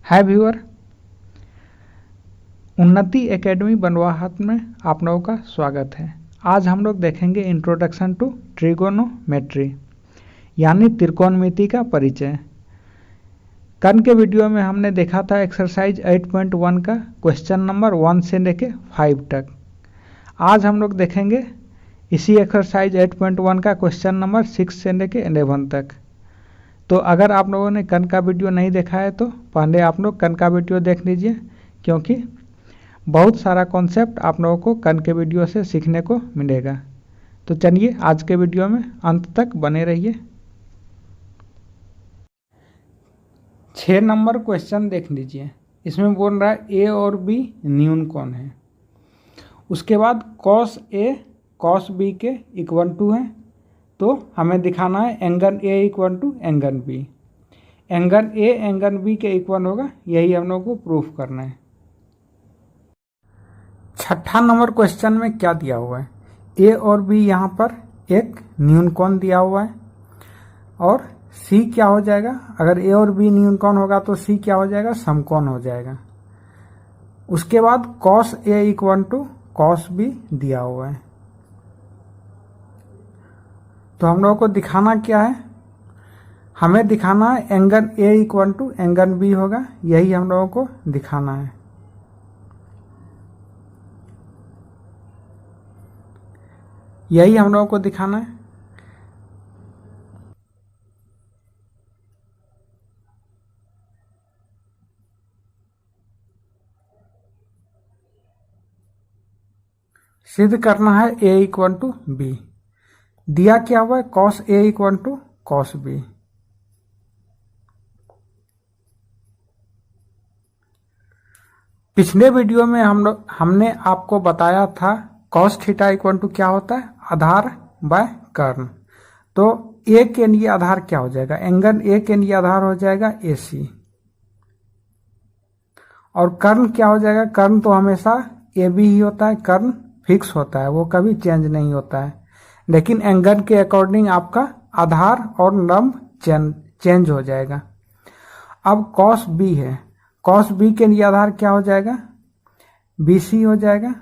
हाय viewer, उन्नति academy बनवाहट में आप लोगों का स्वागत है। आज हम लोग देखेंगे इंट्रोडक्शन टू ट्रिगोनोमेट्री यानी त्रिकोणमिति का परिचय। कल के वीडियो में हमने देखा था एक्सरसाइज 8.1 का क्वेश्चन नंबर 1 से लेके 5 तक। आज हम लोग देखेंगे इसी एक्सरसाइज 8.1 का क्वेश्चन नंबर 6 से लेके 11 तक। तो अगर आप लोगों ने कल का वीडियो नहीं देखा है तो पहले आप लोग कल का वीडियो देख लीजिए, क्योंकि बहुत सारा कॉन्सेप्ट आप लोगों को कल के वीडियो से सीखने को मिलेगा। तो चलिए आज के वीडियो में अंत तक बने रहिए। 6 नंबर क्वेश्चन देख लीजिए। इसमें बोल रहा है ए और बी न्यून कोण है। उसके बाद कॉस ए कॉस बी के इक्वल टू है, तो हमें दिखाना है angle A equal to angle B. Angle A angle B के इक्वल होगा, यही हम लोग को प्रूफ करना है। 6 नंबर क्वेश्चन में क्या दिया हुआ है, ए और बी यहाँ पर एक न्यून कोण दिया हुआ है और सी क्या हो जाएगा। अगर ए और बी न्यून कोण होगा तो सी क्या हो जाएगा, समकोण हो जाएगा। उसके बाद cos A equal to cos B दिया हुआ है। तो हम लोगों को दिखाना क्या है, हमें दिखाना है angle A equal to angle B होगा, यही हम लोगों को दिखाना है। यही हम लोगों को दिखाना है। सिद्ध करना है ए इक्वल टू बी। दिया क्या हुआ है, cos A equal to cos B. पिछले वीडियो में हमने आपको बताया था कॉस थीटा इक्वल टू क्या होता है, आधार बाय कर्ण। तो ए के लिए आधार क्या हो जाएगा, एंगल ए के लिए आधार हो जाएगा ए सी। और कर्ण क्या हो जाएगा, कर्ण तो हमेशा ए बी ही होता है, कर्ण फिक्स होता है, वो कभी चेंज नहीं होता है। लेकिन एंगल के अकॉर्डिंग आपका आधार और लंब चेंज हो जाएगा। अब कॉस बी है, कॉस बी के लिए आधार क्या हो जाएगा, बी सी हो जाएगा।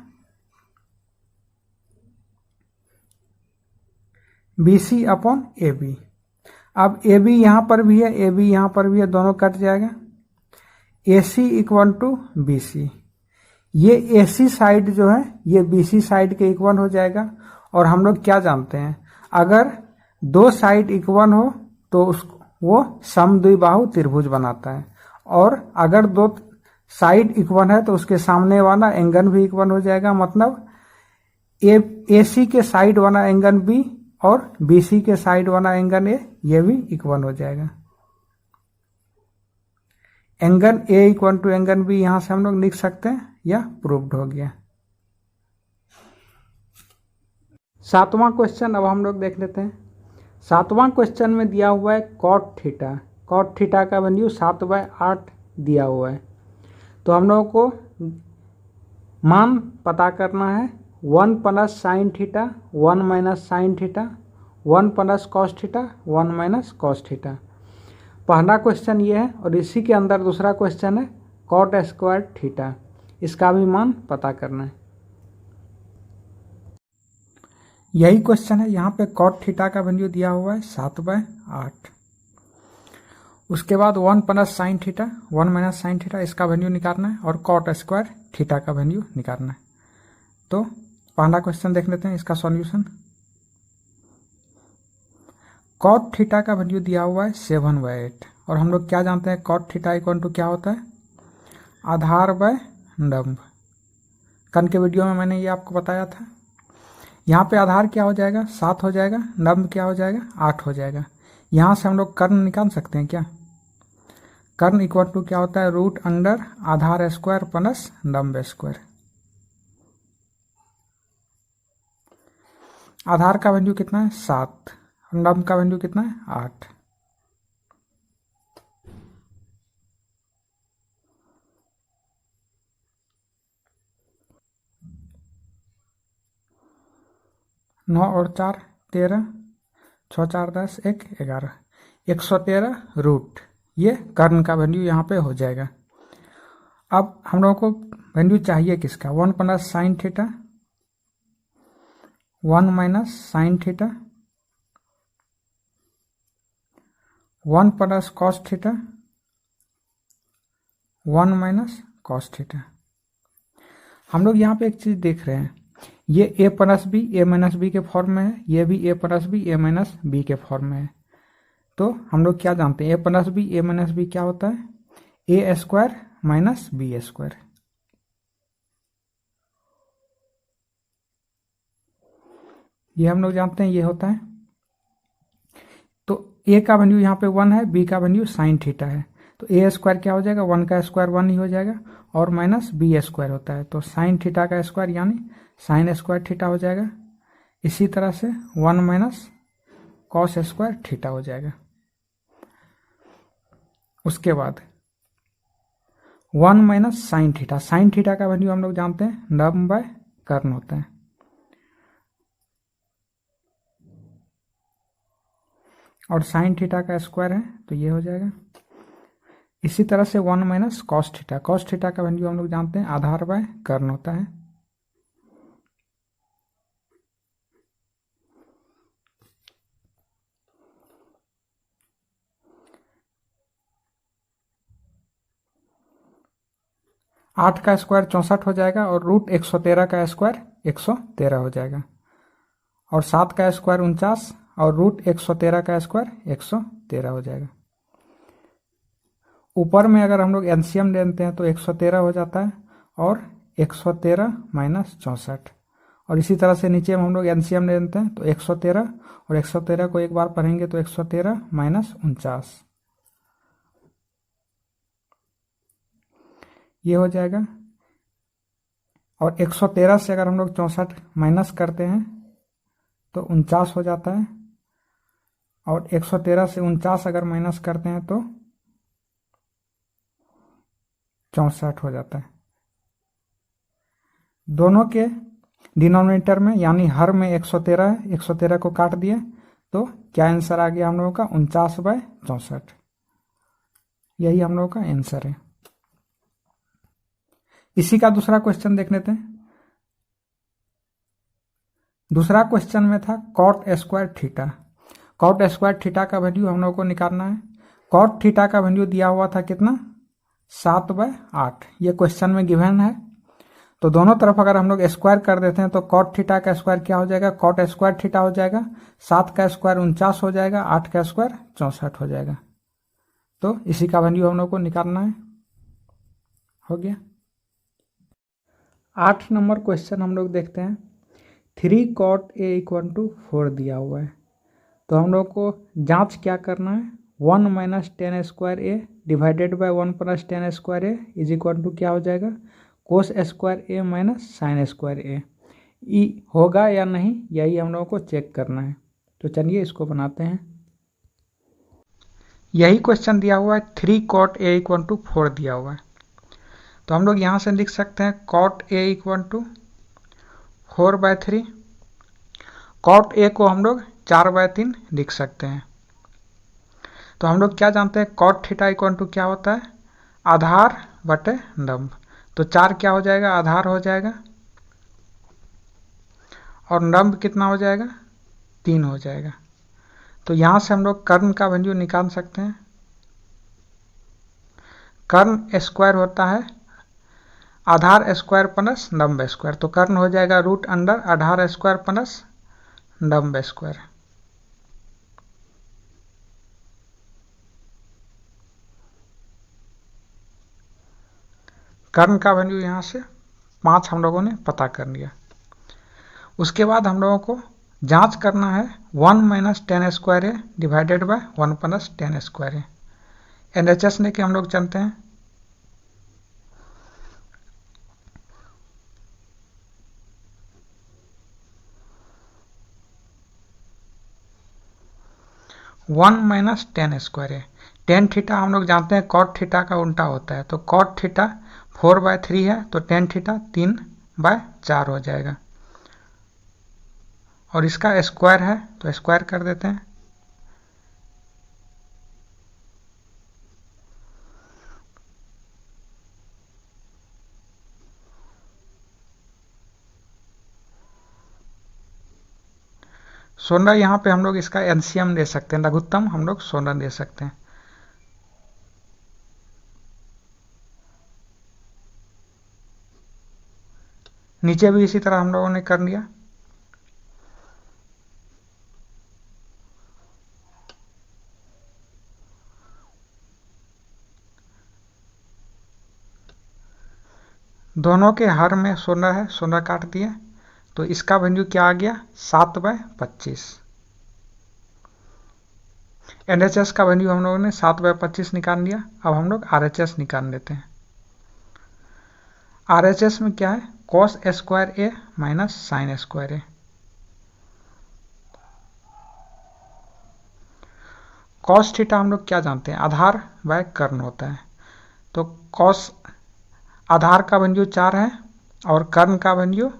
B C upon A B. अब ए बी यहां पर भी है, ए बी यहां पर भी है, दोनों कट जाएगा। ए सी इक्वल टू बी सी। ये ए सी साइड जो है ये बी सी साइड के इक्वल हो जाएगा। और हम लोग क्या जानते हैं, अगर दो साइड इक्वल हो तो वो समद्विबाहु त्रिभुज बनाता है। और अगर दो साइड इक्वल है तो उसके सामने वाला एंगल भी इक्वल हो जाएगा। मतलब ए सी के साइड वाला एंगल बी और बी सी के साइड वाला एंगल ए, ये भी इक्वल हो जाएगा। Angle A equal to angle B यहां से हम लोग लिख सकते हैं, यह प्रूव्ड हो गया। 7वां क्वेश्चन अब हम लोग देख लेते हैं। 7वां क्वेश्चन में दिया हुआ है कॉट थीटा। कॉट थीटा का वैल्यू 7/8 दिया हुआ है। तो हम लोगों को मान पता करना है 1 plus sine theta 1 minus sine theta 1 plus cos theta 1 minus cos theta. पहला क्वेश्चन ये है और इसी के अंदर दूसरा क्वेश्चन है कॉट स्क्वायर थीटा, इसका भी मान पता करना है। यही क्वेश्चन है, यहाँ पे कॉट थीटा का वैल्यू दिया हुआ है 7/8। उसके बाद 1 plus sine theta 1 minus sine theta, इसका वैल्यू निकालना है और कॉट स्क्वायर थीटा का वैल्यू निकालना है। तो पहला क्वेश्चन देख लेते हैं, इसका सॉल्यूशन। कॉट थीटा का वैल्यू दिया हुआ है 7/8 और हम लोग क्या जानते हैं, कॉट थीटा इक्वल टू क्या होता है, आधार बाय लंब। कल के वीडियो में मैंने ये आपको बताया था। यहाँ पे आधार क्या हो जाएगा, 7 हो जाएगा, लंब क्या हो जाएगा, 8 हो जाएगा। यहाँ से हम लोग कर्ण निकाल सकते हैं क्या, कर्ण इक्वल टू क्या होता है, रूट अंडर आधार स्क्वायर प्लस लंब स्क्वायर। आधार का वैल्यू कितना है 7, लंब का वैल्यू कितना है 8। नौ और 4 13, 6 4 10 1 11, 113 रूट, ये कर्ण का वैल्यू यहाँ पे हो जाएगा। अब हम लोगों को वैल्यू चाहिए किसका, 1 plus sine theta, 1 minus sine theta, 1 plus cos theta, 1 minus cos theta. हम लोग यहाँ पे एक चीज देख रहे हैं, ये a plus B A minus B के फॉर्म में है, ये भी a plus B A minus B के फॉर्म में है। तो हम लोग क्या जानते हैं, a plus B A minus B क्या होता है, A square minus B square. ये हम लोग जानते हैं, ये होता है। तो a का वैल्यू यहाँ पे 1 है, b का वैल्यू साइन थीटा है, तो ए स्क्वायर क्या हो जाएगा, 1 का स्क्वायर 1 ही हो जाएगा, और माइनस बी स्क्वायर होता है, तो साइन थीटा का स्क्वायर यानी साइन स्क्वायर थीटा हो जाएगा। इसी तरह से 1 माइनस कॉस स्क्वायर थीटा हो जाएगा। उसके बाद 1 minus sine theta, sine theta का वैल्यू हम लोग जानते हैं नर्म बाय कर्न होता है, और साइन थीटा का स्क्वायर है तो ये हो जाएगा। इसी तरह से 1 minus cos theta, cos theta का वैल्यू हम लोग जानते हैं आधार बाय कर्न होता है। आठ का स्क्वायर 64 हो जाएगा, और रूट 113 का स्क्वायर 113 हो जाएगा, और 7 का स्क्वायर 49, और रूट 113 का स्क्वायर 113 हो जाएगा। ऊपर में अगर हम लोग एलसीएम लेते हैं तो 113 हो जाता है, और 113 माइनस 64, और इसी तरह से नीचे में हम लोग एलसीएम लेते हैं तो 113, और 113 को एक बार पढ़ेंगे तो 113 माइनस 49, ये हो जाएगा। और 113 से अगर हम लोग 64 माइनस करते हैं तो 49 हो जाता है, और 113 से 49 अगर माइनस करते हैं तो 64 हो जाता है। दोनों के डिनोमिनेटर में यानी हर में 113 है, 113 को काट दिए तो क्या आंसर आ गया हम लोगों का, 49/64। यही हम लोगों का आंसर है। इसी का दूसरा क्वेश्चन देख लेते हैं। दूसरा क्वेश्चन में था cot square theta. Cot square theta का वैल्यू हम लोग को निकालना है। कॉट थीटा का वैल्यू दिया हुआ था कितना, 7/8। ये क्वेश्चन में गिवन है, तो दोनों तरफ अगर हम लोग स्क्वायर कर देते हैं तो कॉट थीटा का स्क्वायर क्या हो जाएगा, कॉट स्क्वायर थीटा हो जाएगा, 7 का स्क्वायर 49 हो जाएगा, 8 का स्क्वायर 64 हो जाएगा। तो इसी का वैल्यू हम लोग को निकालना है। हो गया। 8 नंबर क्वेश्चन हम लोग देखते हैं। 3 cot a = 4 दिया हुआ है, तो हम लोग को जांच क्या करना है, 1 minus 10 square A divided by 1 plus 10 square A is equal to क्या हो जाएगा, cos square A minus sine square A. होगा या नहीं, यही हम लोगों को चेक करना है। तो चलिए इसको बनाते हैं। यही क्वेश्चन दिया हुआ है, 3 cot a = 4 दिया हुआ है, तो हम लोग यहाँ से लिख सकते हैं cot a = 4/3। cot a को हम लोग 4/3 लिख सकते हैं। तो हम लोग क्या जानते हैं, cot थीटा = क्या होता है, आधार बटे लंब। तो 4 क्या हो जाएगा, आधार हो जाएगा, और लंब कितना हो जाएगा, 3 हो जाएगा। तो यहाँ से हम लोग कर्ण का वैल्यू निकाल सकते हैं। कर्ण स्क्वायर होता है आधार स्क्वायर प्लस लंब स्क्वायर, तो कर्ण हो जाएगा रूट अंडर आधार स्क्वायर प्लस लंब स्क्वायर। कर्ण का वैल्यू यहाँ से 5 हम लोगों ने पता कर लिया। उसके बाद हम लोगों को जांच करना है 1 minus 10 square A divided by 1 plus 10 square A. LHS लेके हम लोग चलते हैं। वन माइनस 10 स्क्वायर है, 10 थीटा हम लोग जानते हैं कॉट थीटा का उल्टा होता है, तो कॉट थीटा 4/3 है, तो 10 थीटा 3/4 हो जाएगा, और इसका स्क्वायर है तो स्क्वायर कर देते हैं। 16 यहाँ पे हम लोग इसका एलसीएम ले सकते हैं, लघुत्तम हम लोग 16 ले सकते हैं। नीचे भी इसी तरह हम लोगों ने कर लिया। दोनों के हर में 16 है, 16 काट दिए, तो इसका वैल्यू क्या आ गया 7/25। एलएचएस का वैल्यू हम लोगों ने 7/25 निकाल लिया। अब हम लोग आरएचएस निकाल लेते हैं। आरएचएस में क्या है, cos square A minus sine square A. Cos theta हम लोग क्या जानते हैं, आधार बाय कर्ण होता है। तो कॉस आधार का वैल्यू 4 है और कर्ण का वैल्यू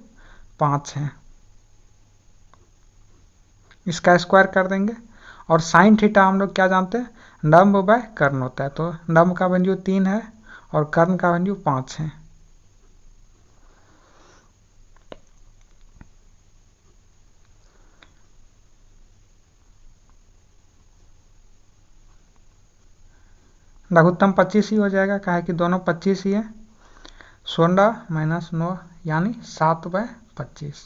5 है, इसका स्क्वायर कर देंगे। और साइन थीटा हम लोग क्या जानते हैं, लंब बाय कर्ण होता है। तो लंब का वैल्यू 3 है और कर्ण का वैल्यू 5 है। लघुत्तम 25 ही हो जाएगा, कहा कि दोनों 25 ही है। 16 माइनस 9 यानी 7/25।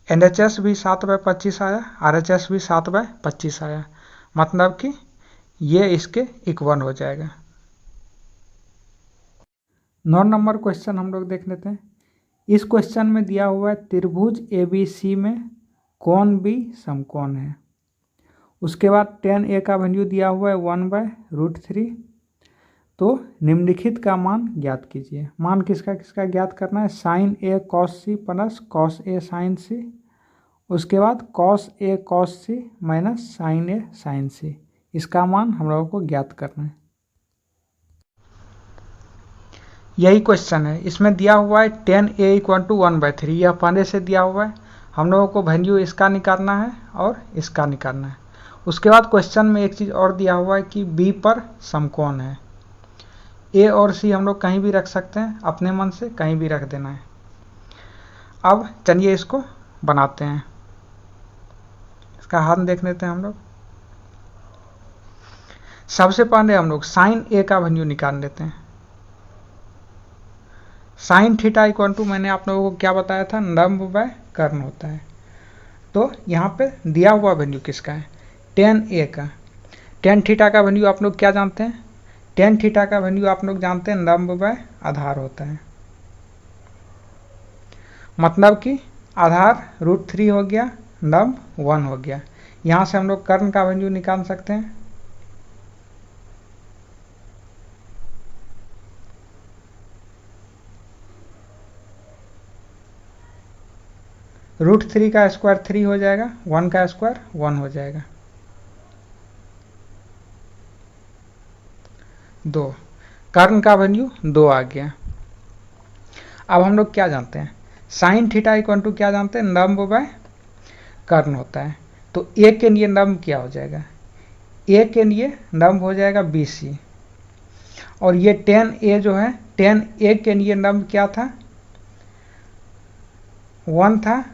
एलएचएस भी 7/25 आया, आरएचएस भी 7/25 आया, मतलब कि ये इसके इक्वल हो जाएगा। 9 नंबर क्वेश्चन हम लोग देख लेते हैं। इस क्वेश्चन में दिया हुआ है त्रिभुज एबीसी में कोण बी समकोण है। उसके बाद tan a का वैल्यू दिया हुआ है 1/√3। तो निम्नलिखित का मान ज्ञात कीजिए। मान किसका किसका ज्ञात करना है, sine a cos c plus cos a sin c। उसके बाद cos a cos c minus sine a sin c, इसका मान हम लोगों को ज्ञात करना है। यही क्वेश्चन है। इसमें दिया हुआ है tan a = 1/3, यह पहले से दिया हुआ है। हम लोगों को वैल्यू इसका निकालना है और इसका निकालना है। उसके बाद क्वेश्चन में एक चीज़ और दिया हुआ है कि B पर समकोण है। A और C हम लोग कहीं भी रख सकते हैं, अपने मन से कहीं भी रख देना है। अब चलिए इसको बनाते हैं। इसका हल देख लेते हैं हम लोग। सबसे पहले हम लोग साइन A का वैल्यू निकाल लेते हैं। साइन थीटा = मैंने आप लोगों को क्या बताया था, लंब बाय कर्ण होता है। तो यहाँ पे दिया हुआ वैल्यू किसका है, tan A का। tan थीटा का वैल्यू आप लोग क्या जानते हैं, tan थीटा का वैल्यू आप लोग जानते हैं लंब बाय आधार होता है। मतलब कि आधार √3 हो गया, लंब 1 हो गया। यहाँ से हम लोग कर्ण का वैल्यू निकाल सकते हैं। √3 का स्क्वायर 3 हो जाएगा, 1 का स्क्वायर 1 हो जाएगा। 2, कर्ण का वैल्यू 2 आ गया। अब हम लोग क्या जानते हैं, साइन थीटा = क्या जानते हैं, लंब बाय कर्ण होता है। तो A के लिए लंब क्या हो जाएगा, A के लिए लंब हो जाएगा BC। और ये tan A जो है, tan A के लिए लंब क्या था, 1 था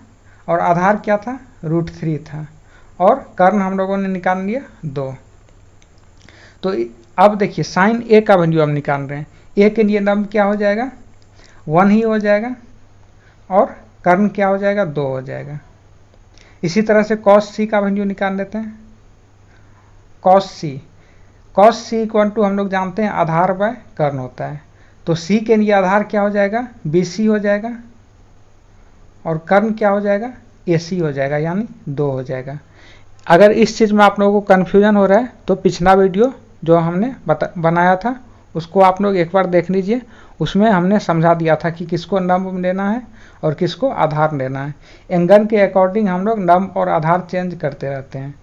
और आधार क्या था, √3 था। और कर्ण हम लोगों ने निकाल लिया 2। तो अब देखिए साइन A का वैल्यू हम निकाल रहे हैं। A के लिए लंब क्या हो जाएगा, 1 ही हो जाएगा और कर्ण क्या हो जाएगा, 2 हो जाएगा। इसी तरह से cos C का वैल्यू निकाल लेते हैं। cos C = हम लोग जानते हैं आधार बाय कर्ण होता है। तो C के लिए आधार क्या हो जाएगा, BC हो जाएगा और कर्ण क्या हो जाएगा, AC हो जाएगा, यानी 2 हो जाएगा। अगर इस चीज़ में आप लोगों को कन्फ्यूजन हो रहा है तो पिछला वीडियो जो हमने बनाया था उसको आप लोग एक बार देख लीजिए। उसमें हमने समझा दिया था कि किसको लंब लेना है और किसको आधार लेना है। एंगल के अकॉर्डिंग हम लोग लंब और आधार चेंज करते रहते हैं,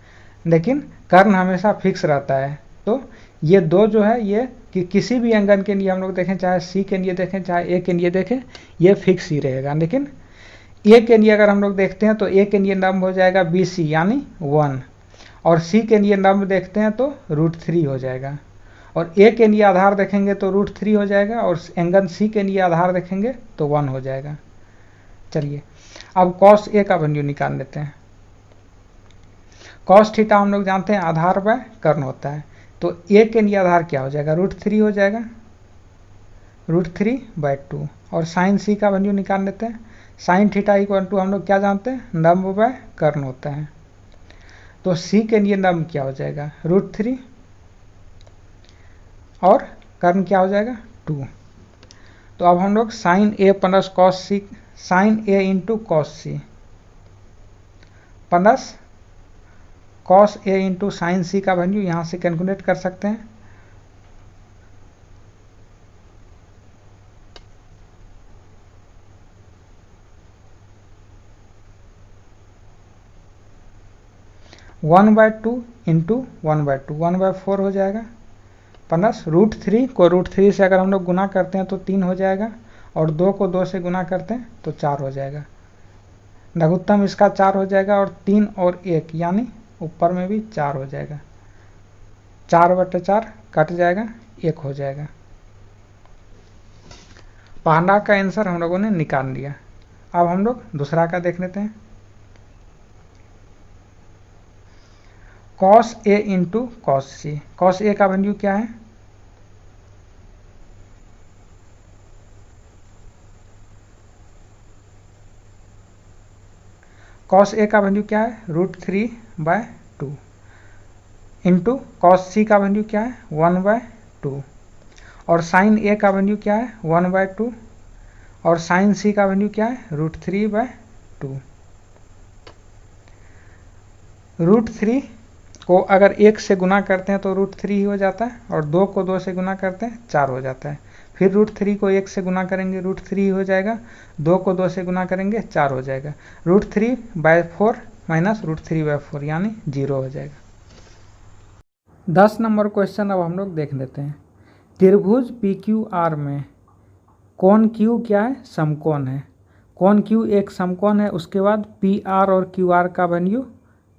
लेकिन कर्ण हमेशा फिक्स रहता है। तो ये 2 जो है ये कि किसी भी एंगल के लिए हम लोग देखें, चाहे C के लिए देखें चाहे A के लिए देखें, ये फिक्स ही रहेगा। लेकिन A के लिए अगर हम लोग देखते हैं तो A के लिए लंब हो जाएगा BC यानी 1, और C के लिए लंब देखते हैं तो √3 हो जाएगा, और A के लिए आधार देखेंगे तो √3 हो जाएगा, और एंगल C के लिए आधार देखेंगे तो 1 हो जाएगा। चलिए अब cos A का वैल्यू निकाल लेते हैं। कॉस थीटा हम लोग जानते हैं आधार बाय कर्ण होता है, तो ए के लिए आधार क्या हो जाएगा, √3 हो जाएगा, √3/2। और साइन सी का वैल्यू निकाल लेते हैं। साइन थीटा इक्वल टू हम लोग क्या जानते हैं, लंब बाय कर्ण होता है, तो सी के लिए लंब क्या हो जाएगा, √3 और कर्ण क्या हो जाएगा 2। तो अब हम लोग sine A plus cos C, sine A into cos C plus cos A into sine C का वैल्यू यहाँ से कैलकुलेट कर सकते हैं। (1/2 इंटू 1/2 1/4 हो जाएगा, प्लस √3 को √3 से अगर हम लोग गुना करते हैं तो 3 हो जाएगा, और 2 को 2 से गुना करते हैं तो 4 हो जाएगा। लघुत्तम इसका 4 हो जाएगा, और 3 और 1 यानी ऊपर में भी 4 हो जाएगा, 4/4 कट जाएगा, 1 हो जाएगा। पहला का आंसर हम लोगों ने निकाल लिया। अब हम लोग दूसरा का देख लेते हैं। Cos A into cos C, cos A का वैल्यू क्या है, कॉस ए का वैल्यू क्या है, √3/2 इंटू कॉस सी का वैल्यू क्या है, 1/2, और साइन ए का वैल्यू क्या है, 1/2, और साइन सी का वैल्यू क्या है, √3/2। √3 को अगर 1 से गुना करते हैं तो √3 ही हो जाता है, और 2 को 2 से गुना करते हैं 4 हो जाता है। फिर √3 को 1 से गुना करेंगे √3 ही हो जाएगा, 2 को 2 से गुना करेंगे 4 हो जाएगा, √3/4 माइनस √3/4 यानी 0 हो जाएगा। 10 नंबर क्वेश्चन अब हम लोग देख लेते हैं। त्रिभुज PQR में कोण Q क्या है, समकोण है। कोण Q एक समकोण है, उसके बाद PR और QR का वैल्यू,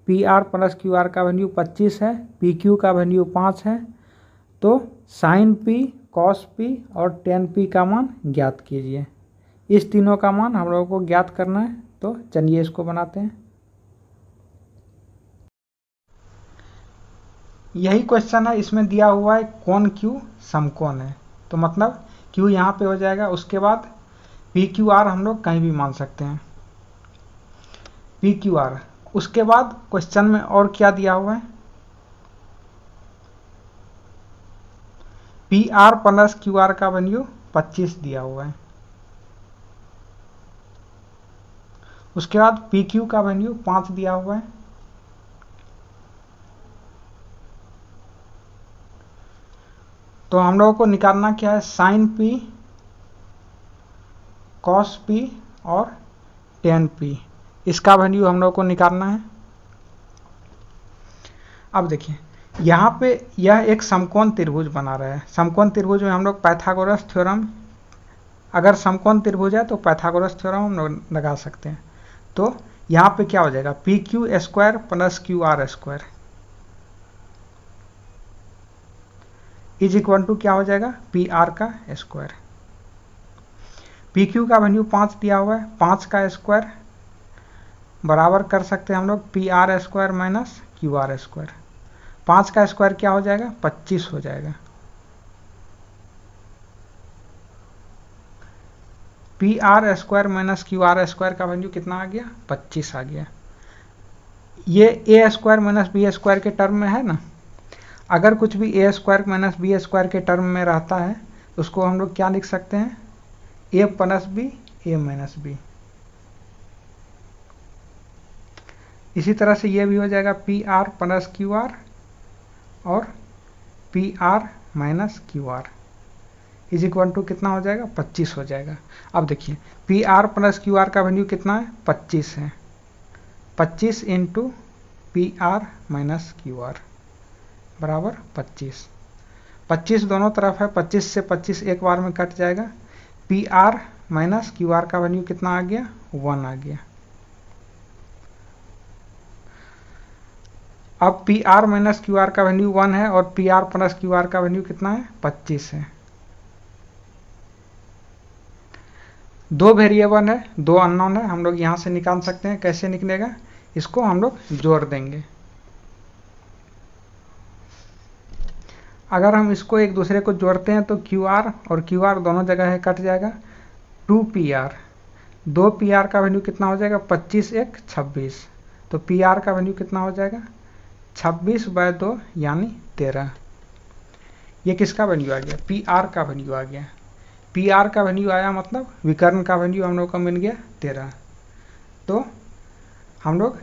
PR प्लस QR का वैल्यू 25 है, PQ का वैल्यू 5 है, तो साइन P, कॉस P और tan P का मान ज्ञात कीजिए। इस तीनों का मान हम लोगों को ज्ञात करना है, तो चलिए इसको बनाते हैं। यही क्वेश्चन है, इसमें दिया हुआ है कोण Q समकोण है, तो मतलब Q यहाँ पे हो जाएगा, उसके बाद PQR हम लोग कहीं भी मान सकते हैं, PQR। उसके बाद क्वेश्चन में और क्या दिया हुआ है, PR प्लस QR का वैल्यू 25 दिया हुआ है, उसके बाद PQ का वैल्यू 5 दिया हुआ है, तो हम लोगों को निकालना क्या है, साइन P, कॉस P और tan P, इसका वैल्यू हम लोगों को निकालना है। अब देखिए यहाँ पे यह एक समकोण त्रिभुज बना रहा है। समकोण त्रिभुज में हम लोग पाइथागोरस थ्योरम, अगर समकोण त्रिभुज है तो पाइथागोरस थ्योरम हम लोग लगा सकते हैं। तो यहाँ पे क्या हो जाएगा, PQ² plus QR² is equal to क्या हो जाएगा, PR का स्क्वायर। PQ का वैल्यू 5 दिया हुआ है, 5 का स्क्वायर बराबर कर सकते हैं हम लोग PR² माइनस QR²। 5 का स्क्वायर क्या हो जाएगा, 25 हो जाएगा। PR² माइनस QR² का वैल्यू कितना आ गया, 25 आ गया। ये A² माइनस B² के टर्म में है ना, अगर कुछ भी A² माइनस B² के टर्म में रहता है तो उसको हम लोग क्या लिख सकते हैं, A plus B, A minus B। इसी तरह से ये भी हो जाएगा PR प्लस QR और PR minus QR is equal to कितना हो जाएगा, 25 हो जाएगा। अब देखिए PR प्लस QR का वैल्यू कितना है, 25 है, 25 इंटू PR माइनस QR बराबर 25। 25 दोनों तरफ है, 25 से 25 एक बार में कट जाएगा। PR माइनस QR का वैल्यू कितना आ गया, 1 आ गया। अब PR माइनस QR का वैल्यू 1 है और PR प्लस QR का वैल्यू कितना है, 25 है। दो वेरिएबल है, दो अननोन है, हम लोग यहाँ से निकाल सकते हैं। कैसे निकलेगा, इसको हम लोग जोड़ देंगे। अगर हम इसको एक दूसरे को जोड़ते हैं तो QR और QR दोनों जगह है, कट जाएगा। 2PR, 2PR का वैल्यू कितना हो जाएगा, 25 1 26। तो PR का वैल्यू कितना हो जाएगा, 26/2 यानी 13। ये किसका वैल्यू आ गया, PR का वैल्यू आ गया। PR का वैल्यू आया मतलब विकर्ण का वैल्यू हम लोग को मिल गया 13। तो हम लोग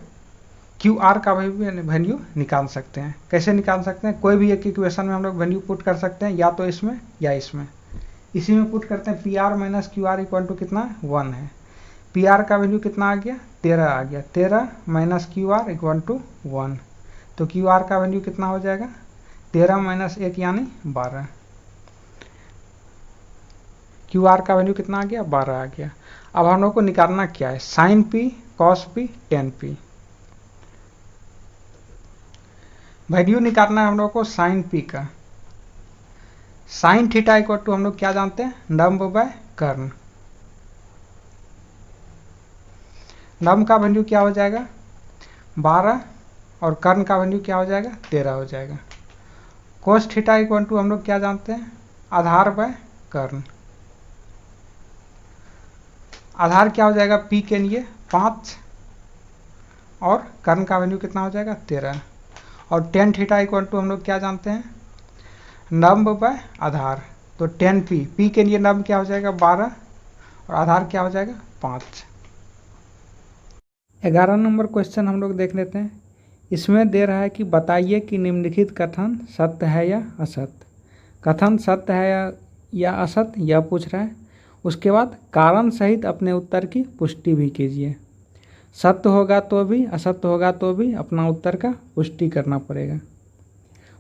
QR का वैल्यू निकाल सकते हैं। कैसे निकाल सकते हैं, कोई भी एक इक्वेशन में हम लोग वैल्यू पुट कर सकते हैं, या तो इसमें या इसमें। इसी में पुट करते हैं, PR minus QR equal to कितना, 1 है। PR का वैल्यू कितना आ गया, 13 आ गया। 13 माइनस QR इक्वल टू 1। तो QR का वैल्यू कितना हो जाएगा, 13 माइनस 1 यानी 12। QR का वैल्यू कितना आ गया, 12 आ गया। अब हम लोग को निकालना क्या है, sine P, cos P, tan P। Value निकालना है हम लोग को साइन P का। साइन थीटा इक्वल टू हम लोग क्या जानते हैं, लंब बाय कर्ण। लंब का वैल्यू क्या हो जाएगा, 12, और कर्ण का वैल्यू क्या हो जाएगा, 13 हो जाएगा। कोस थीटा इक्वल टू हम लोग क्या जानते हैं, आधार बाय कर्ण। आधार क्या हो जाएगा P के लिए 5, और कर्ण का वैल्यू कितना हो जाएगा, 13। और टेन थीटा इक्वल टू हम लोग क्या जानते हैं, लंब बाय आधार। तो 10P, P के लिए लंब क्या हो जाएगा 12, और आधार क्या हो जाएगा 5। 11 नंबर क्वेश्चन हम लोग देख लेते हैं। इसमें दे रहा है कि बताइए कि निम्नलिखित कथन सत्य है या असत्य। कथन सत्य है या असत्य यह पूछ रहा है। उसके बाद कारण सहित अपने उत्तर की पुष्टि भी कीजिए। सत्य होगा तो भी, असत्य होगा तो भी अपना उत्तर का पुष्टि करना पड़ेगा।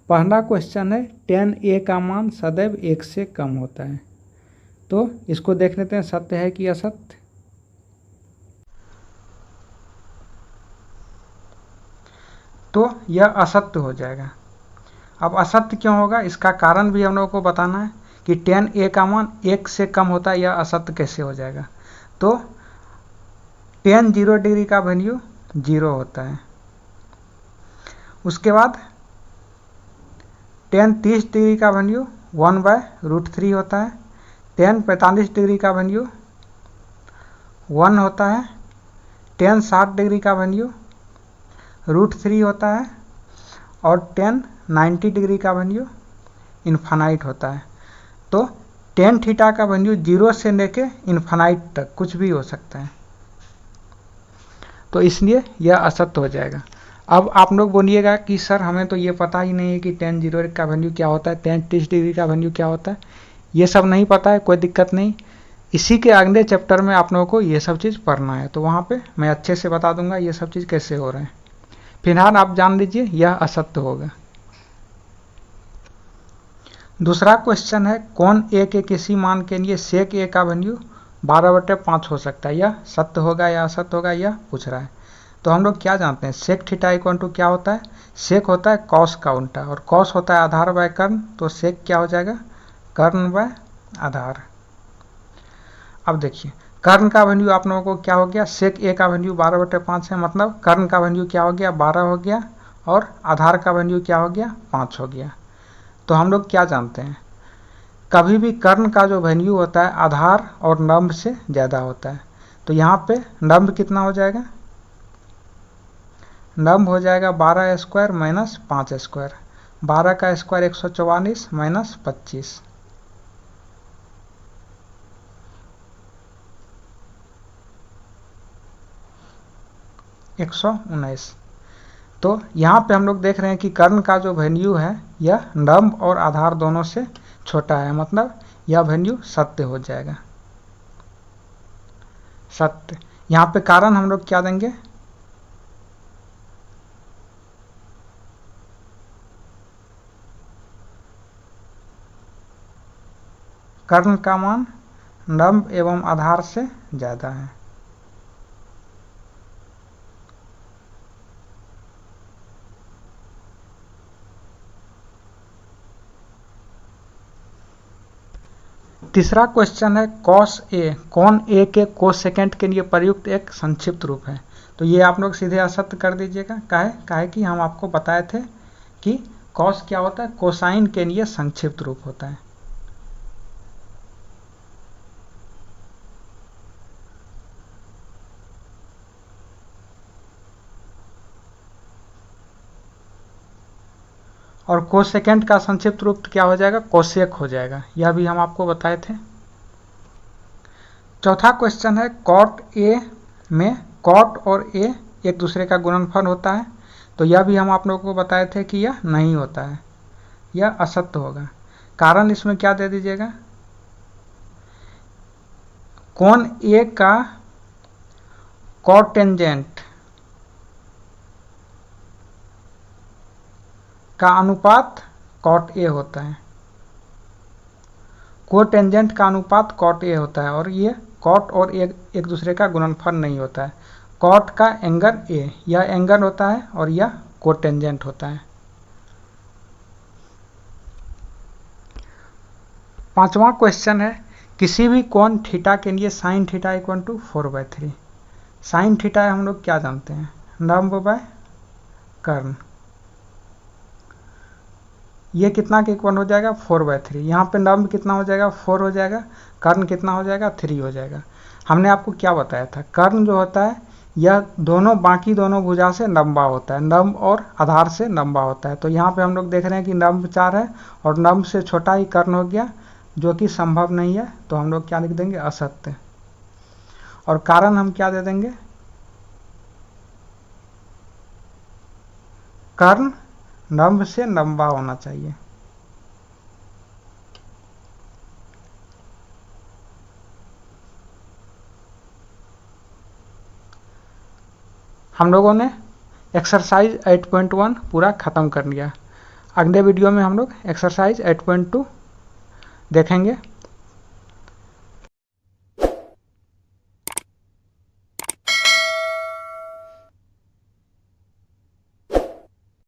पहला क्वेश्चन है 10A का मान सदैव 1 से कम होता है। तो इसको देख लेते हैं, सत्य है कि असत्य। तो यह असत्य हो जाएगा। अब असत्य क्यों होगा, इसका कारण भी हम लोगों को बताना है कि 10A का मान 1 से कम होता है, यह असत्य कैसे हो जाएगा। तो 10 0 डिग्री का वैल्यू 0 होता है। उसके बाद 10 30 डिग्री का वैल्यू 1/√3 होता है। 10 45 डिग्री का वैल्यू 1 होता है। 10 60 डिग्री का वैल्यू √3 होता है। और 10 90 डिग्री का वैल्यू इन्फानाइट होता है। तो 10 थीटा का वैल्यू 0 से लेके इन्फानाइट तक कुछ भी हो सकता है। तो इसलिए यह असत्य हो जाएगा। अब आप लोग बोलिएगा कि सर हमें तो ये पता ही नहीं है कि 10 0 का वैल्यू क्या होता है, 10 30 डिग्री का वैल्यू क्या होता है। ये सब नहीं पता है, कोई दिक्कत नहीं। इसी के अगले चैप्टर में आप लोगों को ये सब चीज़ पढ़ना है, तो वहाँ पे मैं अच्छे से बता दूंगा ये सब चीज़ कैसे हो रहे हैं। फिलहाल आप जान लीजिए यह असत्य होगा। दूसरा क्वेश्चन है कौन A के किसी मान के लिए सेक A का वैल्यू 12/5 हो सकता है, यह सत्य होगा या असत्य होगा, यह पूछ रहा है। तो हम लोग क्या जानते हैं, सेक थीटा इक्वल टू क्या होता है, सेक होता है कॉस का उल्टा, और कॉस होता है आधार बाय कर्ण। तो सेक क्या हो जाएगा, कर्ण बाय आधार। अब देखिए कर्ण का वैल्यू आप लोगों को क्या हो गया, सेक A का वैल्यू 12/5 है, मतलब कर्ण का वैल्यू क्या हो गया 12 हो गया, और आधार का वैल्यू क्या हो गया 5 हो गया। तो हम लोग क्या जानते हैं, कभी भी कर्ण का जो वैल्यू होता है आधार और लंब से ज़्यादा होता है। तो यहाँ पे लंब कितना हो जाएगा, लंब हो जाएगा 12 स्क्वायर माइनस 5 स्क्वायर। 12 का स्क्वायर 144 माइनस 25, 119। तो यहाँ पे हम लोग देख रहे हैं कि कर्ण का जो वैल्यू है यह लंब और आधार दोनों से छोटा है, मतलब यह वैल्यू सत्य हो जाएगा, सत्य। यहाँ पे कारण हम लोग क्या देंगे, कर्ण का मान लंब एवं आधार से ज़्यादा है। तीसरा क्वेश्चन है कॉस ए कौन A के कोसेकेंट के लिए प्रयुक्त एक संक्षिप्त रूप है। तो ये आप लोग सीधे असत्य कर दीजिएगा। काहे कि हम आपको बताए थे कि कॉस क्या होता है? कोसाइन के लिए संक्षिप्त रूप होता है। और कोसेकेंट का संक्षिप्त रूप क्या हो जाएगा? कोसेक हो जाएगा। यह भी हम आपको बताए थे। चौथा क्वेश्चन है, कॉट ए में कॉट और ए एक दूसरे का गुणनफल होता है। तो यह भी हम आप लोगों को बताए थे कि यह नहीं होता है, यह असत्य होगा। कारण इसमें क्या दे दीजिएगा? कोण ए का कॉटेंजेंट का अनुपात कॉट ए होता है। कोटेंजेंट का अनुपात कॉट ए होता है और ये कॉट और एक दूसरे का गुणनफल नहीं होता है। कॉट का एंगल ए, यह एंगल होता है और यह कोटेंजेंट होता है। पांचवा क्वेश्चन है, किसी भी कोण थीटा के लिए sine theta equal to 4/3। Sine theta हम लोग क्या जानते हैं? लंब बाय कर्ण। ये कितना के इक्वल हो जाएगा? 4/3। यहाँ पे लंब कितना हो जाएगा? 4 हो जाएगा। कर्ण कितना हो जाएगा? 3 हो जाएगा। हमने आपको क्या बताया था? कर्ण जो होता है यह दोनों बाकी दोनों भुजा से लंबा होता है, लंब और आधार से लंबा होता है। तो यहाँ पे हम लोग देख रहे हैं कि लंब 4 है और लंब से छोटा ही कर्ण हो गया, जो कि संभव नहीं है। तो हम लोग क्या लिख देंगे? असत्य। और कारण हम क्या दे देंगे? कर्ण लंब से लंबा होना चाहिए। हम लोगों ने एक्सरसाइज 8.1 पूरा खत्म कर लिया। अगले वीडियो में हम लोग एक्सरसाइज 8.2 देखेंगे।